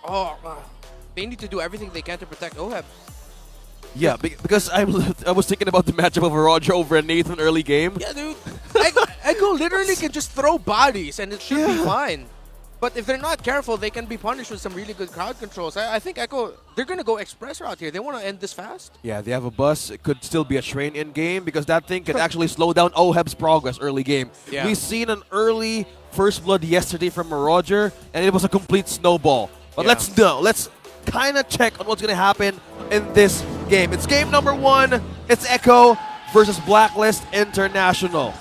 Oh, they need to do everything they can to protect Oheb. Yeah, because I was thinking about the matchup of Roger over Nathan early game. Yeah, dude. Echo literally can just throw bodies and it should be fine. But if they're not careful, they can be punished with some really good crowd controls. I think Echo, they're going to go express route here. They want to end this fast. Yeah, they have a bus. It could still be a train in game because that thing can actually slow down Oheb's progress early game. Yeah. We've seen an early first blood yesterday from Roger, and it was a complete snowball. But let's kind of check on what's going to happen in this game. It's game number 1. It's Echo versus Blacklist International.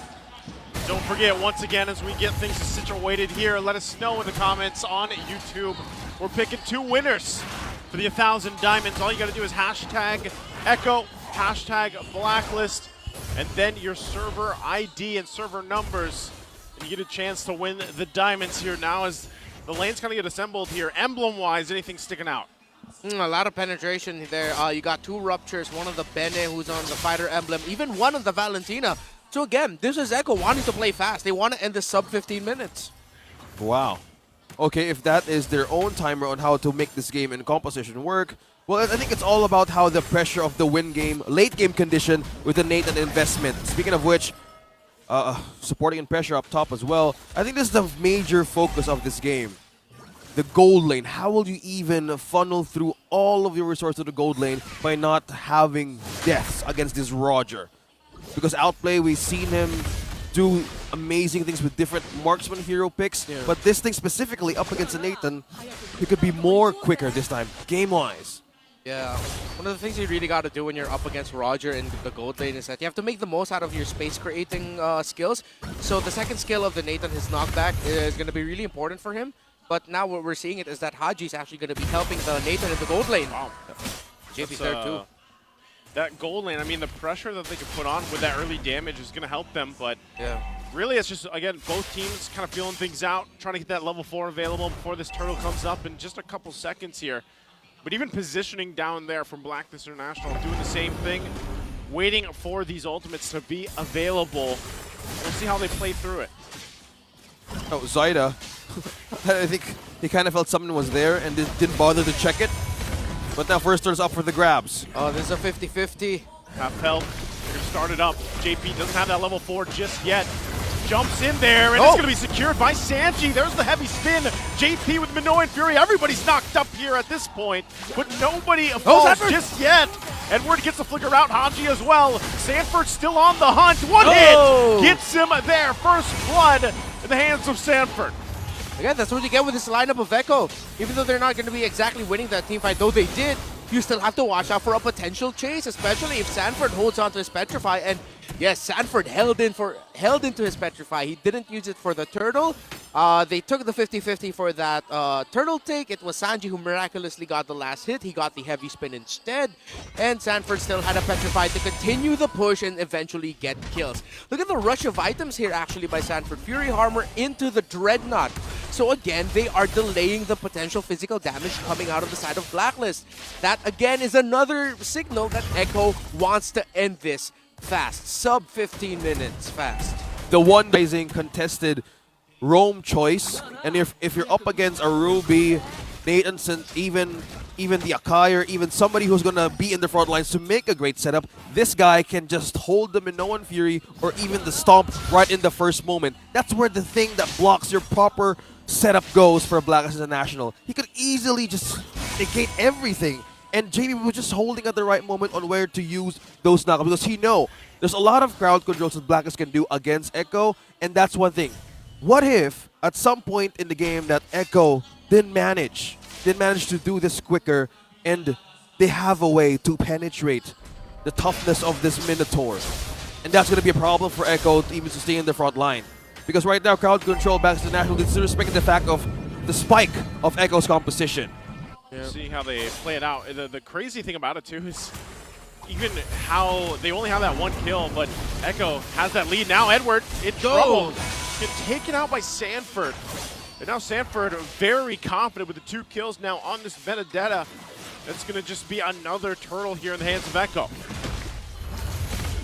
Don't forget, once again, as we get things situated here, let us know in the comments on YouTube. We're picking 2 winners for the 1,000 diamonds. All you got to do is hashtag Echo, hashtag Blacklist, and then your server ID and server numbers. And you get a chance to win the diamonds here now as the lanes kind of get assembled here. Emblem-wise, anything sticking out? A lot of penetration there. You got 2 ruptures, one of the Bene who's on the fighter emblem, even one of the Valentina. So again, this is Echo wanting to play fast. They want to end this sub 15 minutes. Wow. Okay, if that is their own timer on how to make this game in composition work, well, I think it's all about how the pressure of the win game, late game condition with the Nathan investment. Speaking of which, supporting and pressure up top as well. I think this is the major focus of this game. The gold lane. How will you even funnel through all of your resources to the gold lane by not having deaths against this Roger? Because Outplay, we've seen him do amazing things with different marksman hero picks, but this thing specifically up against Nathan, he could be more quicker this time, game-wise. Yeah, one of the things you really got to do when you're up against Roger in the gold lane is that you have to make the most out of your space creating skills. So the second skill of the Nathan, his knockback, is going to be really important for him. But now what we're seeing is that Haji is actually going to be helping the Nathan in the gold lane. Wow. JP third too. That gold lane, I mean, the pressure that they can put on with that early damage is going to help them, but really it's just, again, both teams kind of feeling things out, trying to get that level 4 available before this turtle comes up in just a couple seconds here. But even positioning down there from Blacklist International, doing the same thing, waiting for these ultimates to be available. We'll see how they play through it. Oh, Zaida, I think he kind of felt something was there and didn't bother to check it. But now first turns up for the grabs. Oh, this is a 50-50. Half health. They're going to start it up. JP doesn't have that level 4 just yet. Jumps in there, and it's going to be secured by Sanji. There's the heavy spin. JP with Minoan Fury. Everybody's knocked up here at this point, but nobody falls just yet. Edward gets the flicker out. Haji as well. Sanford still on the hunt. One hit gets him there. First blood in the hands of Sanford. Again, that's what you get with this lineup of Echo. Even though they're not going to be exactly winning that team fight, though they did, you still have to watch out for a potential chase, especially if Sanford holds on to his Petrify. And yes, Sanford held into his Petrify. He didn't use it for the turtle. They took the 50-50 for that turtle take. It was Sanji who miraculously got the last hit. He got the heavy spin instead. And Sanford still had a Petrify to continue the push and eventually get kills. Look at the rush of items here actually by Sanford. Fury Armor into the Dreadnought. So again, they are delaying the potential physical damage coming out of the side of Blacklist. That again is another signal that Echo wants to end this fast. Sub 15 minutes fast. The one amazing contested roam choice, and if you're up against a Ruby, Nathan, even the Akai, or even somebody who's going to be in the front lines to make a great setup, this guy can just hold the Minoan Fury or even the Stomp right in the first moment. That's where the thing that blocks your proper setup goes for Blacklist International. He could easily just negate everything, and JP was just holding at the right moment on where to use those knockouts, because he know there's a lot of crowd controls that Blacklist can do against Echo, and that's one thing. What if at some point in the game that Echo didn't manage to do this quicker, and they have a way to penetrate the toughness of this Minotaur, and that's going to be a problem for Echo to even stay in the front line. Because right now, crowd control backs to National, disrespecting the fact of the spike of Echo's composition. See how they play it out. The crazy thing about it, too, is even how they only have that one kill, but Echo has that lead. Now Edward in trouble. Gets taken out by Sanford. And now Sanford very confident with the 2 kills now on this Benedetta. That's going to just be another turtle here in the hands of Echo.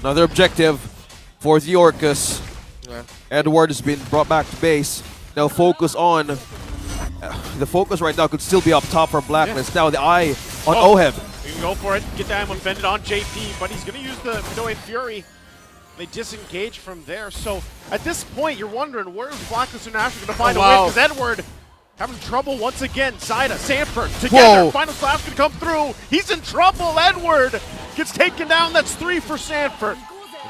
Another objective for the Orcus. Edward has been brought back to base. Now focus on The focus right now could still be up top for Blacklist. Now the eye on Oheb. You can go for it. Get that one bended on JP, but he's going to use the Minoan Fury. They disengage from there. So at this point, you're wondering, where is Blacklist International going to find a win? Because Edward having trouble once again. Zaida, Sanford together. Whoa. Final slash going to come through. He's in trouble. Edward gets taken down. That's 3 for Sanford.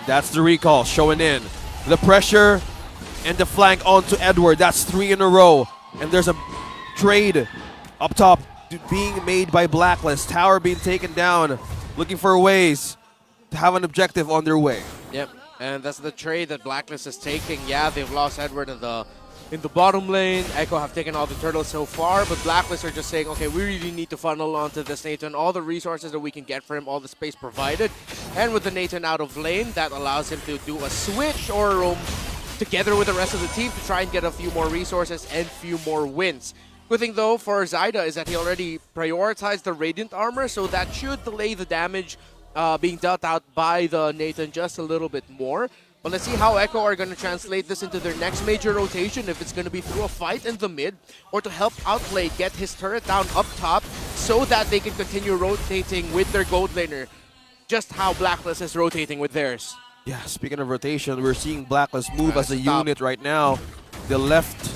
That's the recall showing in. The pressure and the flank onto Edward. That's 3 in a row. And there's a trade up top being made by Blacklist. Tower being taken down, looking for ways to have an objective on their way. Yep, and that's the trade that Blacklist is taking. Yeah, they've lost Edward in the bottom lane. Echo have taken all the turtles so far, but Blacklist are just saying, okay, we really need to funnel onto this Nathan, all the resources that we can get for him, all the space provided. And with the Nathan out of lane, that allows him to do a switch or a roam together with the rest of the team to try and get a few more resources and few more wins. Good thing though for Zaida is that he already prioritized the Radiant Armor, so that should delay the damage being dealt out by the Nathan just a little bit more. But let's see how Echo are going to translate this into their next major rotation, if it's going to be through a fight in the mid or to help Outplay get his turret down up top so that they can continue rotating with their gold laner, just how Blacklist is rotating with theirs. Yeah, speaking of rotation, we're seeing Blacklist move as a unit right now. They left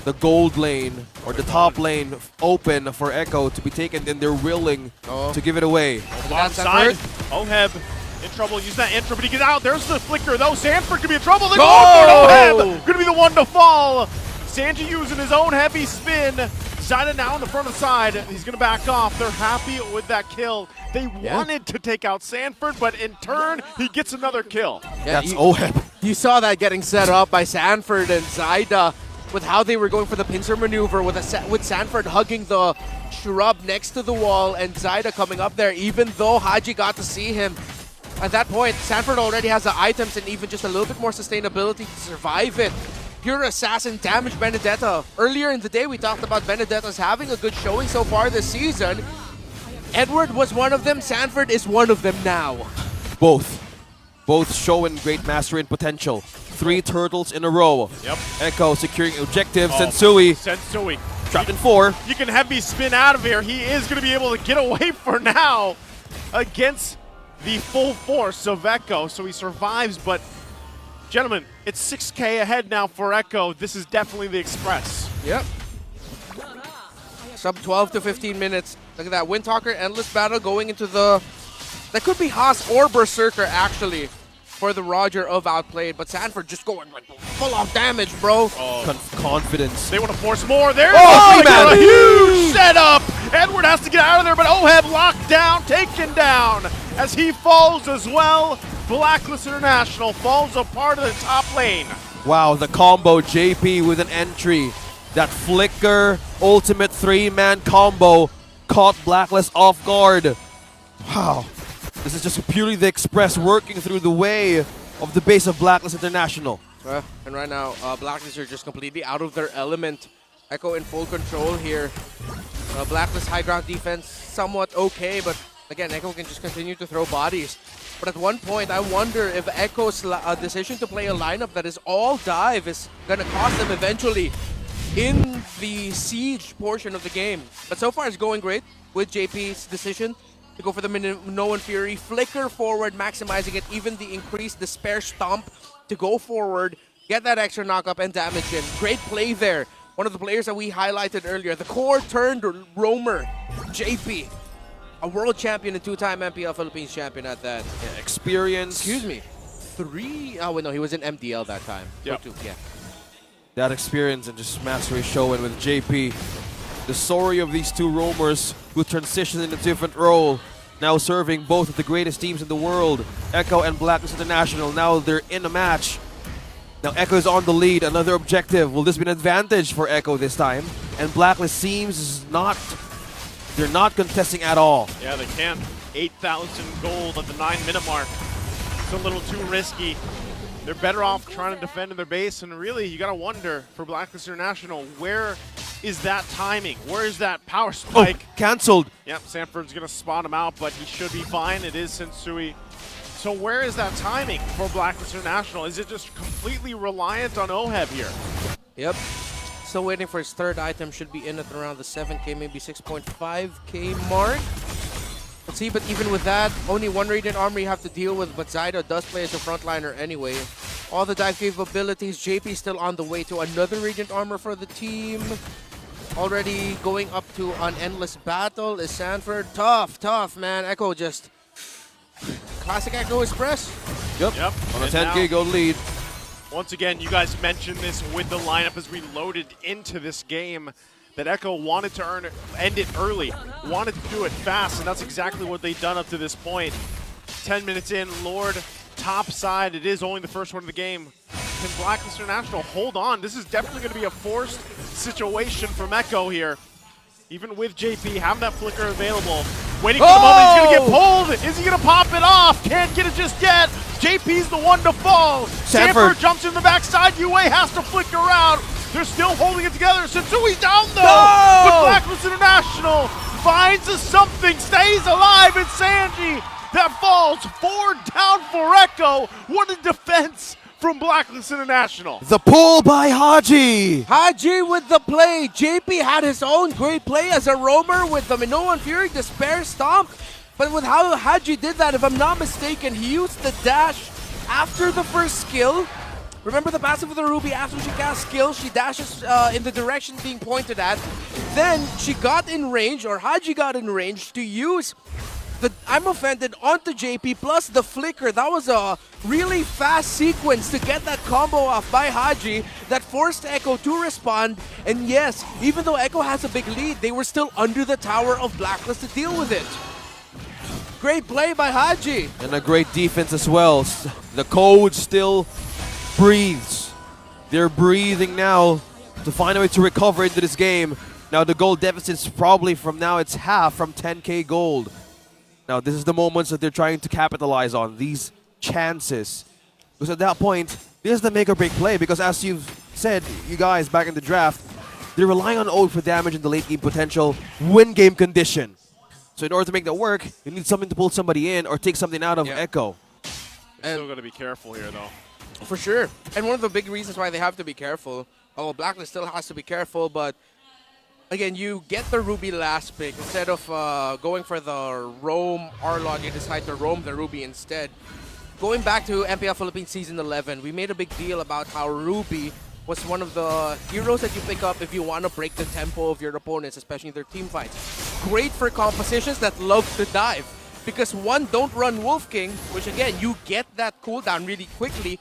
the gold lane or the top lane open for Echo to be taken, and they're willing to give it away. Bottom side, Oheb in trouble. Use that intro, but he gets out. There's the flicker though. Sanford could be in trouble. They're going for Oheb. Gonna be the one to fall. Sanji using his own heavy spin. Zaida now on the front of the side. He's gonna back off. They're happy with that kill. They wanted to take out Sanford, but in turn, he gets another kill. Yeah, that's Oheb. You saw that getting set up by Sanford and Zaida with how they were going for the pincer maneuver with Sanford hugging the shrub next to the wall and Zaida coming up there, even though Haji got to see him. At that point, Sanford already has the items and even just a little bit more sustainability to survive it. Pure Assassin damaged Benedetta. Earlier in the day, we talked about Benedetta's having a good showing so far this season. Edward was one of them. Sanford is one of them now. Both showing great mastery and potential. 3 turtles in a row. Yep. Echo securing objective. Sensui trapped in 4. You can heavy spin out of here. He is going to be able to get away for now against the full force of Echo. So he survives, but gentlemen, it's 6K ahead now for Echo. This is definitely the Express. Yep. Sub 12 to 15 minutes. Look at that. Windtalker Endless Battle going into the... That could be Haas or Berserker, actually, for the Roger of Outplayed. But Sanford just going like full-on damage, bro. Confidence. They want to force more. There's man. a huge setup. Edward has to get out of there, but Oheb locked down, taken down as he falls as well. Blacklist International falls apart of the top lane. Wow, the combo, JP with an entry. That flicker ultimate 3-man combo caught Blacklist off guard. Wow. This is just purely the Express working through the way of the base of Blacklist International. And right now, Blacklist are just completely out of their element. Echo in full control here. Blacklist high ground defense somewhat okay, but again, Echo can just continue to throw bodies. But at one point, I wonder if Echo's decision to play a lineup that is all dive is going to cost them eventually in the siege portion of the game. But so far, it's going great with JP's decision to go for the Minoan Fury, flicker forward, maximizing it, even the increased despair stomp to go forward, get that extra knock-up and damage in. Great play there. One of the players that we highlighted earlier, the core turned roamer, JP. A world champion and 2-time MPL Philippines champion at that. Yeah, experience. Excuse me. 3? Oh, wait, no, he was in MDL that time. Yep. 2, yeah. That experience and just mastery showing with JP. The story of these 2 roamers who transitioned in a different role, now serving both of the greatest teams in the world, Echo and Blacklist International. Now they're in a match. Now Echo is on the lead, another objective. Will this be an advantage for Echo this time? And Blacklist seems they're not contesting at all. Yeah, they can. 8,000 gold at the 9-minute mark. It's a little too risky. They're better off trying to defend in their base, and really, you gotta wonder for Blacklist International, where is that timing? Where is that power spike? Oh, cancelled. Yep, Sanford's gonna spot him out, but he should be fine. It is Sensui. So where is that timing for Blacklist International? Is it just completely reliant on Oheb here? Yep. Still waiting for his third item. Should be in at around the 7K, maybe 6.5K mark. Let's see, but even with that, only one Radiant Armor you have to deal with, but Zyda does play as a frontliner anyway. All the dive capabilities, JP still on the way to another Radiant Armor for the team. Already going up to an endless battle is Sanford. Tough, man. Echo just... Classic Echo Express. Yep. On a 10K gold lead. Once again, you guys mentioned this with the lineup as we loaded into this game, that Echo wanted to end it early, wanted to do it fast, and that's exactly what they've done up to this point. 10 minutes in, Lord, top side. It is only the first one of the game. Can Blacklist International hold on? This is definitely going to be a forced situation from Echo here. Even with JP, have that flicker available. Waiting for the moment, he's going to get pulled. Is he going to pop it off? Can't get it just yet. JP's the one to fall. Sanford jumps in the backside. UA has to flicker out. They're still holding it together. Sensui's down though. No! But Blacklist International finds a something, stays alive, and Sanji that falls. 4 down for Echo. What a defense from Blacklist International. The pull by Haji. Haji with the play. JP had his own great play as a roamer with the Minoan Fury, the spare stomp. But with how Haji did that, if I'm not mistaken, he used the dash after the first skill. Remember the passive of the Ruby, after she casts skill, she dashes in the direction being pointed at. Then she got in range, or Haji got in range to use the I'm Offended onto JP plus the flicker. That was a really fast sequence to get that combo off by Haji that forced Echo to respond. And yes, even though Echo has a big lead, they were still under the tower of Blacklist to deal with it. Great play by Haji. And a great defense as well. The code still breathes. They're breathing now to find a way to recover into this game. Now the gold deficit's probably from now it's half from 10K gold. Now this is the moments that they're trying to capitalize on, these chances. Because at that point, this is the make or break play, because as you've said, you guys back in the draft, they're relying on Ode for damage in the late game potential, win game condition. So in order to make that work, you need something to pull somebody in or take something out of Echo. Still got to be careful here though. For sure. And one of the big reasons why they have to be careful, Blacklist still has to be careful, but again, you get the Ruby last pick. Instead of going for the roam Arlog, you decide to roam the Ruby instead. Going back to MPL Philippines Season 11, we made a big deal about how Ruby was one of the heroes that you pick up if you want to break the tempo of your opponents, especially their team fights. Great for compositions that love to dive. Because one, don't run Wolf King, which again, you get that cooldown really quickly,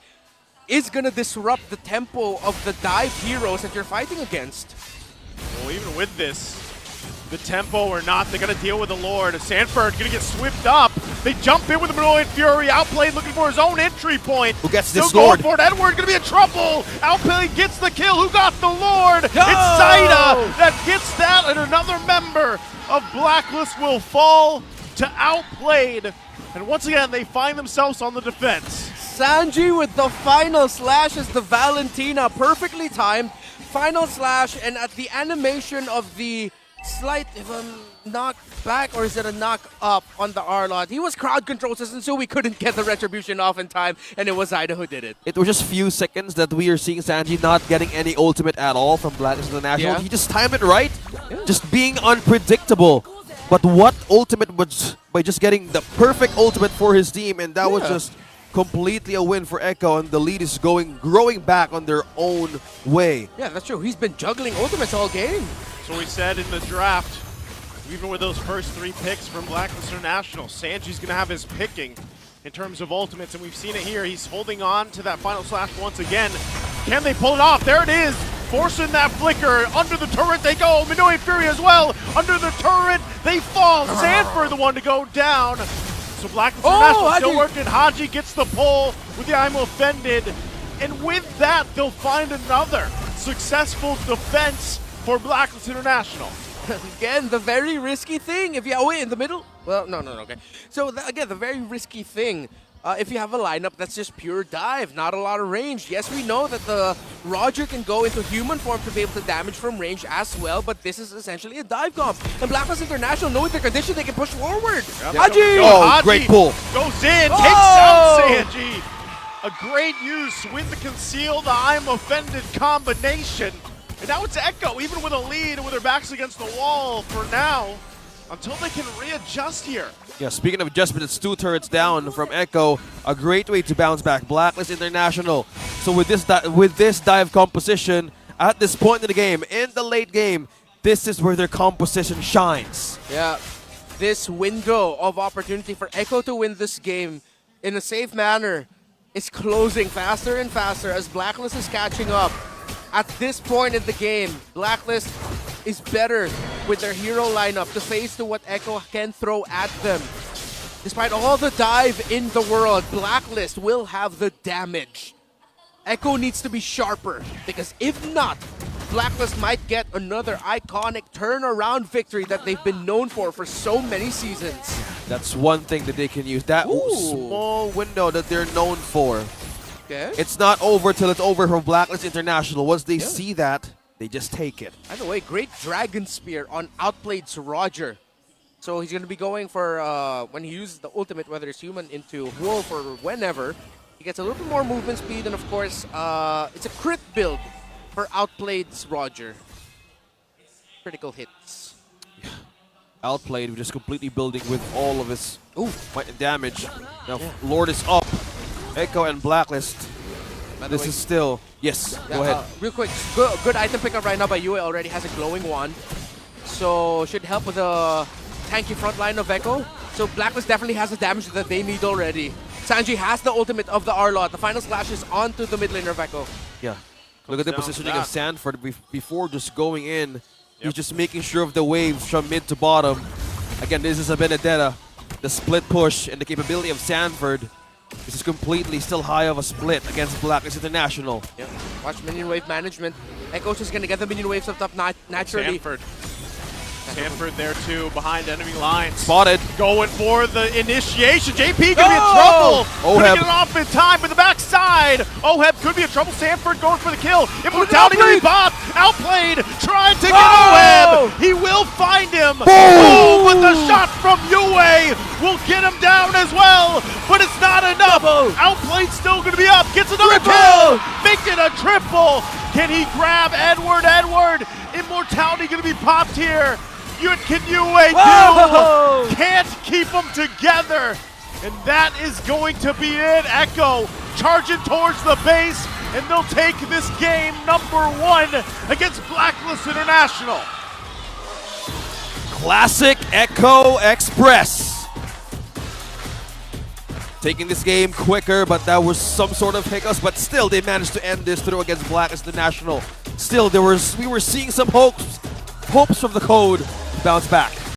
is going to disrupt the tempo of the dive heroes that you're fighting against. Well, even with this, the tempo or not, they're going to deal with the Lord. Sanford going to get swept up. They jump in with the Minoan Fury. Outplayed looking for his own entry point. Who gets this Still Lord? going for it. Edward going to be in trouble. Outplayed gets the kill. Who got the Lord? No! It's Zyda that gets that, and another member of Blacklist will fall to Outplayed. And once again, they find themselves on the defense. Sanji with the final slash is the Valentina. Perfectly timed. Final slash, and at the animation of the slight, if knock back, or is it a knock up on the Arlot? He was crowd controlled, and so we couldn't get the retribution off in time, and it was Zyda who did it. It was just few seconds that we are seeing Sanji not getting any ultimate at all from Blacklist International. Yeah. He just timed it right, just being unpredictable. But what ultimate was by just getting the perfect ultimate for his team, and that was just completely a win for Echo, and the lead is growing back on their own way. Yeah, that's true. He's been juggling ultimates all game. So we said in the draft, even with those first 3 picks from Blacklist International, Sanji's going to have his picking in terms of ultimates, and we've seen it here. He's holding on to that final slash once again. Can they pull it off? There it is. Forcing that flicker. Under the turret they go. Minoan Fury as well. Under the turret, they fall. Sanford the one to go down. So Blacklist International still working. Haji gets the pull with the I'm Offended. And with that, they'll find another successful defense for Blacklist International. Again, the very risky thing. If you wait in the middle. Well, no, okay. So again, the very risky thing. If you have a lineup that's just pure dive, not a lot of range. Yes, we know that the Roger can go into human form to be able to damage from range as well, but this is essentially a dive comp. And Blacklist International, knowing their condition, they can push forward. Yep. Haji! Haji great pull. Goes in, takes out Sanji. A great use with the conceal, the I'm Offended combination. And now it's Echo, even with a lead and with their backs against the wall for now, until they can readjust here. Yeah, speaking of adjustment, it's 2 turrets down from Echo. A great way to bounce back. Blacklist International. So with this dive composition, at this point in the game, in the late game, this is where their composition shines. Yeah, this window of opportunity for Echo to win this game in a safe manner is closing faster and faster as Blacklist is catching up. At this point in the game, Blacklist is better with their hero lineup to face to what Echo can throw at them. Despite all the dive in the world, Blacklist will have the damage. Echo needs to be sharper, because if not, Blacklist might get another iconic turnaround victory that they've been known for so many seasons. That's one thing that they can use. That small window that they're known for. Okay. It's not over till it's over from Blacklist International. Once they see that, they just take it. By the way, great Dragon Spear on Outplayed's Roger. So he's going to be going for, when he uses the ultimate, whether it's human into wolf or whenever, he gets a little bit more movement speed, and of course, it's a crit build for Outplayed's Roger. Critical hits. Outplayed, just completely building with all of his might and damage. Now, Lord is up. Echo and Blacklist. This is still... Yes, go ahead. Real quick, good item pickup right now by Yue. Already has a glowing wand. So, should help with the tanky front line of Echo. So, Blacklist definitely has the damage that they need already. Sanji has the ultimate of the Arlot. The final slash is onto the mid laner of Echo. Yeah. Look at the positioning of Sanford before just going in. He's just making sure of the waves from mid to bottom. Again, this is a Benedetta. The split push and the capability of Sanford. This is completely still high of a split against Blacklist International. Yep. Watch minion wave management. Echo's just going to get the minion waves up top naturally. Sanford there too, behind enemy lines. Spotted. Going for the initiation. JP could be in trouble. Couldn't get it off in time with the backside. Oheb could be in trouble. Sanford going for the kill. Immortality going to be bopped. Outplayed. Trying to get Oheb. He will find him. Oh, but the shot from Yue will get him down as well. But it's not enough. Outplayed still going to be up. Gets another kill. Make it a triple. Can he grab Edward? Immortality going to be popped here. What can Yue do? Can't keep them together. And that is going to be it. Echo charging towards the base, and they'll take this game #1 against Blacklist International. Classic Echo Express. Taking this game quicker, but that was some sort of hiccups, but still they managed to end this through against Blacklist International. Still, we were seeing some hopes from the code bounce back.